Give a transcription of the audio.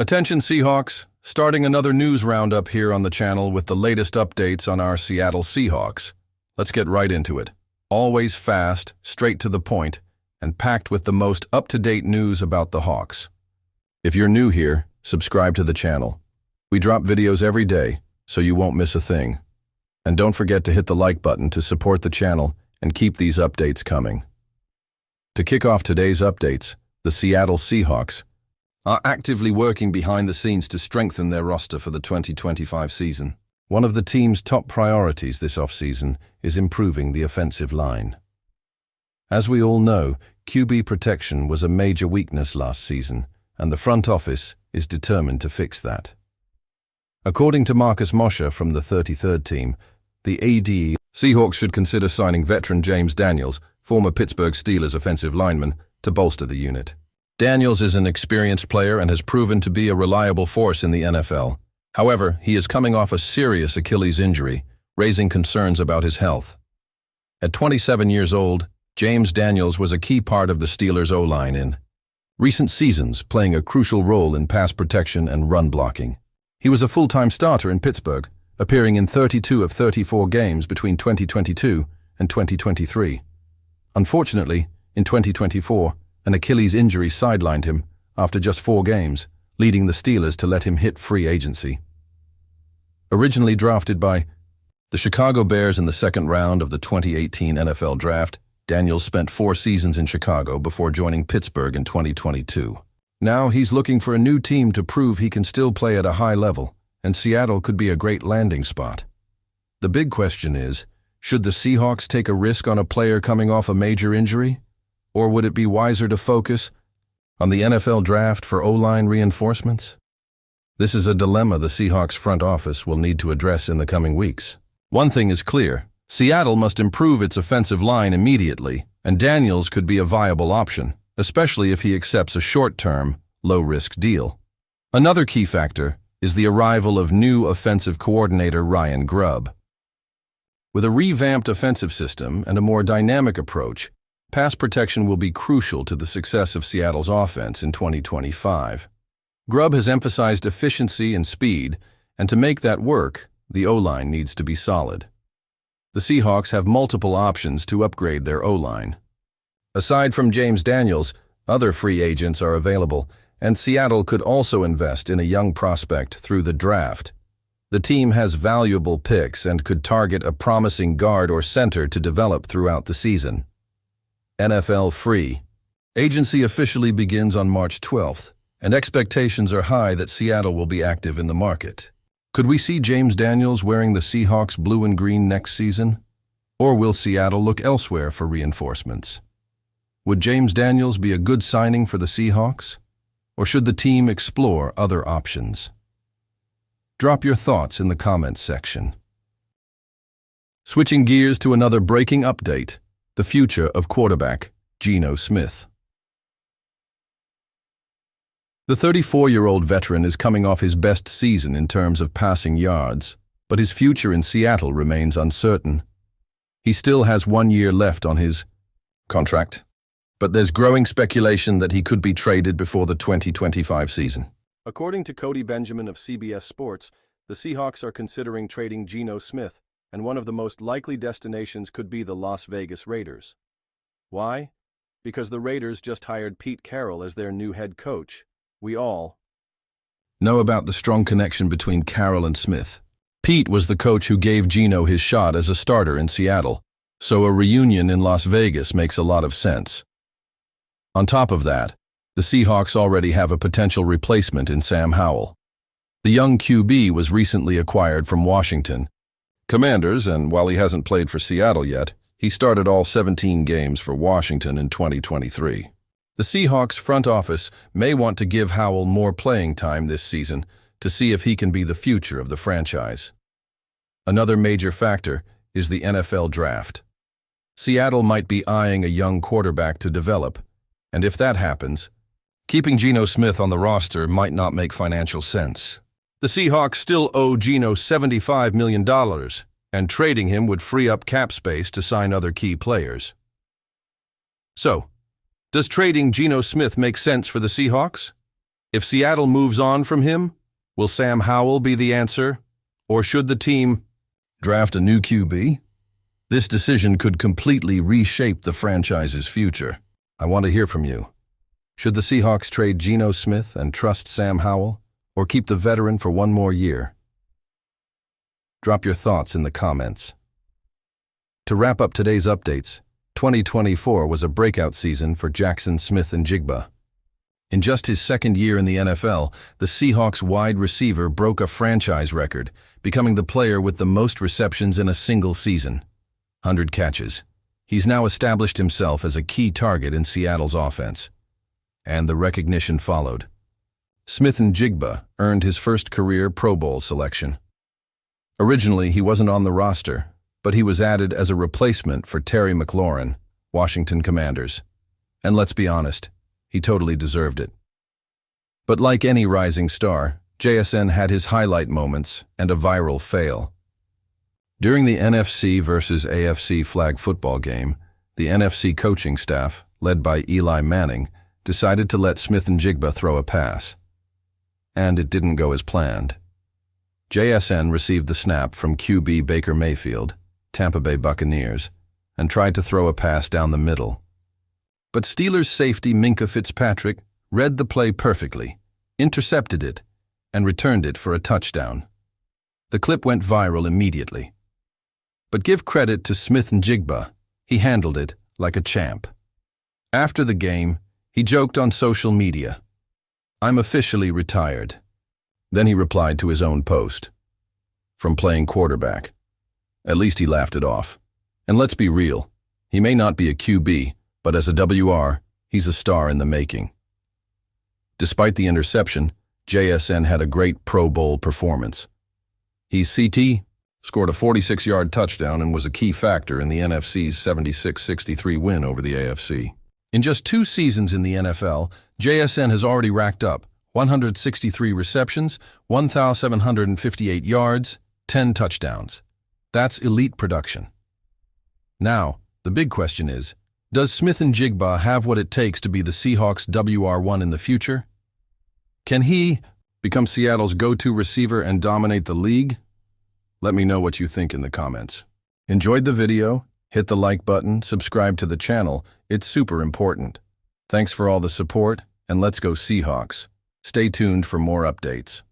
Attention Seahawks, starting another news roundup here on the channel with the latest updates on our Seattle Seahawks. Let's get right into it. Always fast, straight to the point, and packed with the most up-to-date news about the Hawks. If you're new here, subscribe to the channel. We drop videos every day, so you won't miss a thing. And don't forget to hit the like button to support the channel and keep these updates coming. To kick off today's updates, the Seattle Seahawks are actively working behind the scenes to strengthen their roster for the 2025 season. One of the team's top priorities this offseason is improving the offensive line. As we all know, QB protection was a major weakness last season, and the front office is determined to fix that. According to Marcus Mosher from the 33rd team, the AD Seahawks should consider signing veteran James Daniels, former Pittsburgh Steelers offensive lineman, to bolster the unit. Daniels is an experienced player and has proven to be a reliable force in the NFL. However, he is coming off a serious Achilles injury, raising concerns about his health. At 27 years old, James Daniels was a key part of the Steelers' O-line in recent seasons, playing a crucial role in pass protection and run blocking. He was a full-time starter in Pittsburgh, appearing in 32 of 34 games between 2022 and 2023. Unfortunately, in 2024, an Achilles injury sidelined him after just 4 games, leading the Steelers to let him hit free agency. Originally drafted by the Chicago Bears in the second round of the 2018 NFL Draft, Daniels spent 4 seasons in Chicago before joining Pittsburgh in 2022. Now he's looking for a new team to prove he can still play at a high level, and Seattle could be a great landing spot. The big question is, should the Seahawks take a risk on a player coming off a major injury? Or would it be wiser to focus on the NFL draft for O-line reinforcements? This is a dilemma the Seahawks front office will need to address in the coming weeks. One thing is clear, Seattle must improve its offensive line immediately, and Daniels could be a viable option, especially if he accepts a short-term, low-risk deal. Another key factor is the arrival of new offensive coordinator Ryan Grubb. With a revamped offensive system and a more dynamic approach, pass protection will be crucial to the success of Seattle's offense in 2025. Grubb has emphasized efficiency and speed, and to make that work, the O-line needs to be solid. The Seahawks have multiple options to upgrade their O-line. Aside from James Daniels, other free agents are available, and Seattle could also invest in a young prospect through the draft. The team has valuable picks and could target a promising guard or center to develop throughout the season. NFL free agency officially begins on March 12th, and expectations are high that Seattle will be active in the market. Could we see James Daniels wearing the Seahawks blue and green next season? Or will Seattle look elsewhere for reinforcements? Would James Daniels be a good signing for the Seahawks? Or should the team explore other options? Drop your thoughts in the comments section. Switching gears to another breaking update, the future of quarterback Geno Smith. The 34-year-old veteran is coming off his best season in terms of passing yards, but his future in Seattle remains uncertain. He still has 1 year left on his contract, but there's growing speculation that he could be traded before the 2025 season. According to Cody Benjamin of CBS Sports, the Seahawks are considering trading Geno Smith, and one of the most likely destinations could be the Las Vegas Raiders. Why? Because the Raiders just hired Pete Carroll as their new head coach. We all know about the strong connection between Carroll and Smith. Pete was the coach who gave Geno his shot as a starter in Seattle, so a reunion in Las Vegas makes a lot of sense. On top of that, the Seahawks already have a potential replacement in Sam Howell. The young QB was recently acquired from Washington Commanders, and while he hasn't played for Seattle yet, he started all 17 games for Washington in 2023. The Seahawks front office may want to give Howell more playing time this season to see if he can be the future of the franchise. Another major factor is the NFL draft. Seattle might be eyeing a young quarterback to develop, and if that happens, keeping Geno Smith on the roster might not make financial sense. The Seahawks still owe Geno $75 million, and trading him would free up cap space to sign other key players. So, does trading Geno Smith make sense for the Seahawks? If Seattle moves on from him, will Sam Howell be the answer? Or should the team draft a new QB? This decision could completely reshape the franchise's future. I want to hear from you. Should the Seahawks trade Geno Smith and trust Sam Howell, or keep the veteran for one more year? Drop your thoughts in the comments. To wrap up today's updates, 2024 was a breakout season for Jackson Smith-Njigba. In just his second year in the NFL, the Seahawks wide receiver broke a franchise record, becoming the player with the most receptions in a single season. 100 catches. He's now established himself as a key target in Seattle's offense. And the recognition followed. Smith-Njigba earned his first career Pro Bowl selection. Originally, he wasn't on the roster, but he was added as a replacement for Terry McLaurin, Washington Commanders. And let's be honest, he totally deserved it. But like any rising star, JSN had his highlight moments and a viral fail. During the NFC versus AFC flag football game, the NFC coaching staff, led by Eli Manning, decided to let Smith-Njigba throw a pass. And it didn't go as planned. JSN received the snap from QB Baker Mayfield, Tampa Bay Buccaneers, and tried to throw a pass down the middle. But Steelers safety Minkah Fitzpatrick read the play perfectly, intercepted it, and returned it for a touchdown. The clip went viral immediately. But give credit to Smith-Njigba, he handled it like a champ. After the game, he joked on social media, "I'm officially retired." Then he replied to his own post, "From playing quarterback." At least he laughed it off. And let's be real, he may not be a QB, but as a WR, he's a star in the making. Despite the interception, JSN had a great Pro Bowl performance. He's CT, scored a 46-yard touchdown and was a key factor in the NFC's 76-63 win over the AFC. In just 2 seasons in the NFL, JSN has already racked up 163 receptions, 1,758 yards, 10 touchdowns. That's elite production. Now, the big question is, does Smith-Njigba have what it takes to be the Seahawks' WR1 in the future? Can he become Seattle's go-to receiver and dominate the league? Let me know what you think in the comments. Enjoyed the video? Hit the like button, subscribe to the channel. It's super important. Thanks for all the support, and let's go Seahawks. Stay tuned for more updates.